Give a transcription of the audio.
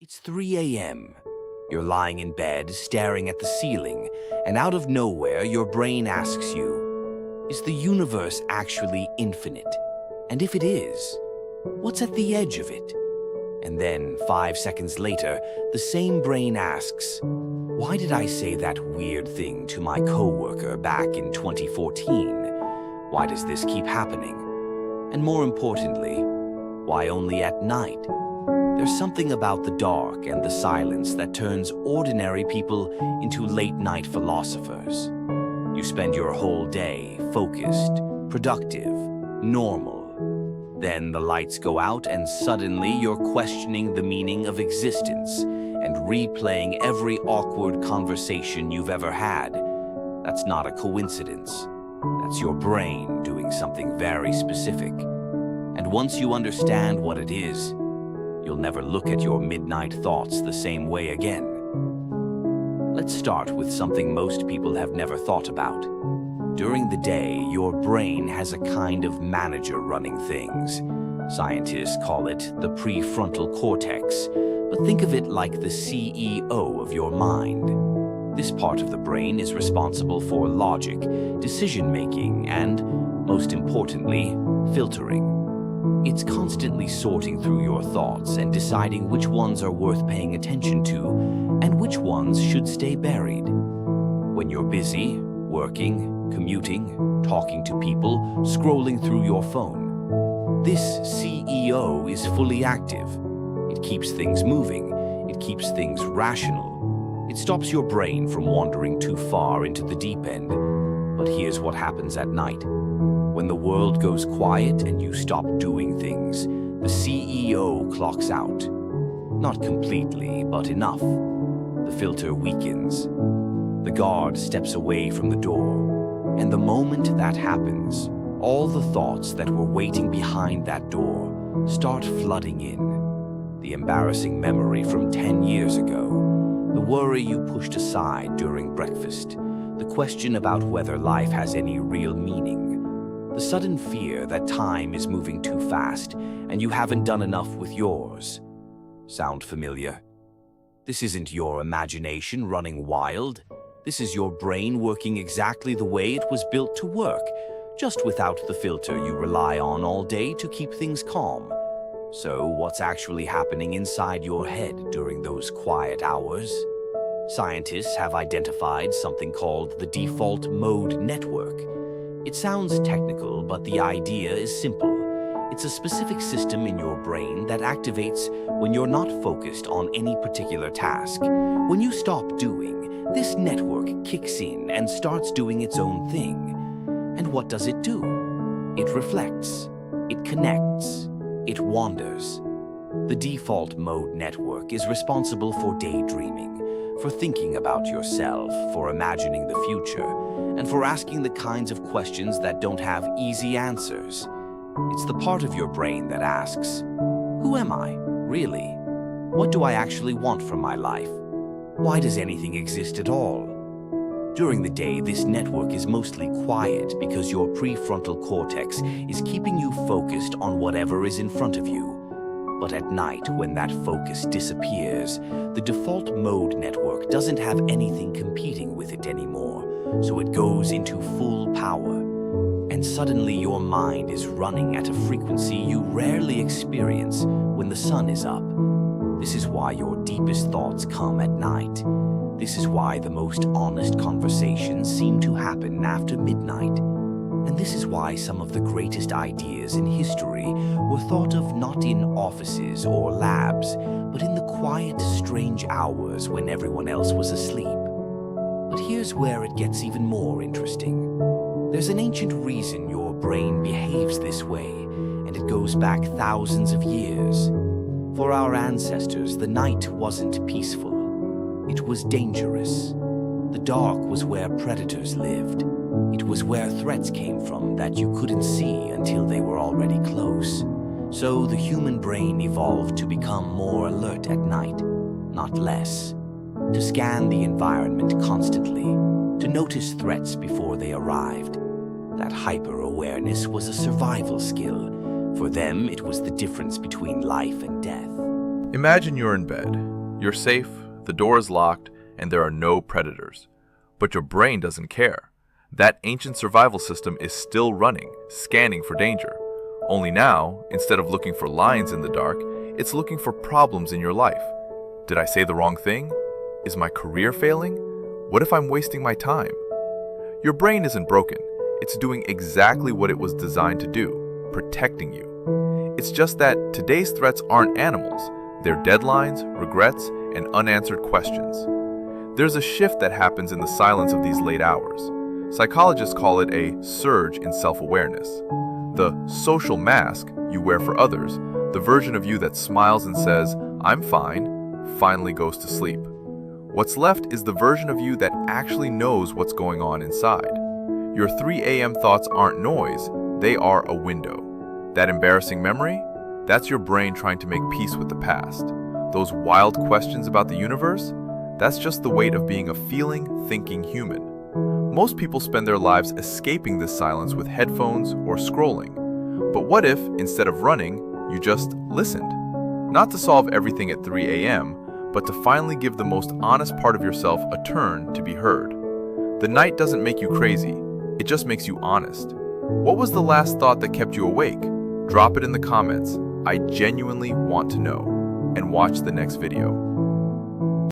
It's 3 a.m. You're lying in bed, staring at the ceiling, and out of nowhere, your brain asks you, is the universe actually infinite? And if it is, what's at the edge of it? And then, 5 seconds later, the same brain asks, why did I say that weird thing to my coworker back in 2014? Why does this keep happening? And more importantly, why only at night? There's something about the dark and the silence that turns ordinary people into late-night philosophers. You spend your whole day focused, productive, normal. Then the lights go out and suddenly you're questioning the meaning of existence and replaying every awkward conversation you've ever had. That's not a coincidence. That's your brain doing something very specific. And once you understand what it is, you'll never look at your midnight thoughts the same way again. Let's start with something most people have never thought about. During the day, your brain has a kind of manager running things. Scientists call it the prefrontal cortex, but think of it like the CEO of your mind. This part of the brain is responsible for logic, decision-making, and, most importantly, filtering. It's constantly sorting through your thoughts and deciding which ones are worth paying attention to and which ones should stay buried. When you're busy, working, commuting, talking to people, scrolling through your phone, this CEO is fully active. It keeps things moving. It keeps things rational. It stops your brain from wandering too far into the deep end. But here's what happens at night. When the world goes quiet and you stop doing things, the CEO clocks out. Not completely, but enough. The filter weakens. The guard steps away from the door. And the moment that happens, all the thoughts that were waiting behind that door start flooding in. The embarrassing memory from 10 years ago, the worry you pushed aside during breakfast, the question about whether life has any real meaning, the sudden fear that time is moving too fast and you haven't done enough with yours. Sound familiar? This isn't your imagination running wild. This is your brain working exactly the way it was built to work, just without the filter you rely on all day to keep things calm. So what's actually happening inside your head during those quiet hours? Scientists have identified something called the default mode network. It sounds technical, but the idea is simple. It's a specific system in your brain that activates when you're not focused on any particular task. When you stop doing, this network kicks in and starts doing its own thing. And what does it do? It reflects, it connects, it wanders. The default mode network is responsible for daydreaming, for thinking about yourself, for imagining the future, and for asking the kinds of questions that don't have easy answers. It's the part of your brain that asks, who am I, really? What do I actually want from my life? Why does anything exist at all? During the day, this network is mostly quiet because your prefrontal cortex is keeping you focused on whatever is in front of you. But at night, when that focus disappears, the default mode network doesn't have anything competing with it anymore, so it goes into full power. And suddenly your mind is running at a frequency you rarely experience when the sun is up. This is why your deepest thoughts come at night. This is why the most honest conversations seem to happen after midnight. And this is why some of the greatest ideas in history were thought of not in offices or labs, but in the quiet, strange hours when everyone else was asleep. But here's where it gets even more interesting. There's an ancient reason your brain behaves this way, and it goes back thousands of years. For our ancestors, the night wasn't peaceful. It was dangerous. The dark was where predators lived. It was where threats came from that you couldn't see until they were already close. So the human brain evolved to become more alert at night, not less. To scan the environment constantly, to notice threats before they arrived. That hyper-awareness was a survival skill. For them, it was the difference between life and death. Imagine you're in bed. You're safe, the door is locked, and there are no predators. But your brain doesn't care. That ancient survival system is still running, scanning for danger. Only now, instead of looking for lions in the dark, it's looking for problems in your life. Did I say the wrong thing? Is my career failing? What if I'm wasting my time? Your brain isn't broken. It's doing exactly what it was designed to do, protecting you. It's just that today's threats aren't animals. They're deadlines, regrets, and unanswered questions. There's a shift that happens in the silence of these late hours. Psychologists call it a surge in self-awareness. The social mask you wear for others, the version of you that smiles and says, "I'm fine," finally goes to sleep. What's left is the version of you that actually knows what's going on inside. Your 3 a.m. thoughts aren't noise, they are a window. That embarrassing memory? That's your brain trying to make peace with the past. Those wild questions about the universe? That's just the weight of being a feeling, thinking human. Most people spend their lives escaping this silence with headphones or scrolling. But what if, instead of running, you just listened? Not to solve everything at 3 a.m., but to finally give the most honest part of yourself a turn to be heard. The night doesn't make you crazy, it just makes you honest. What was the last thought that kept you awake? Drop it in the comments. I genuinely want to know. And watch the next video.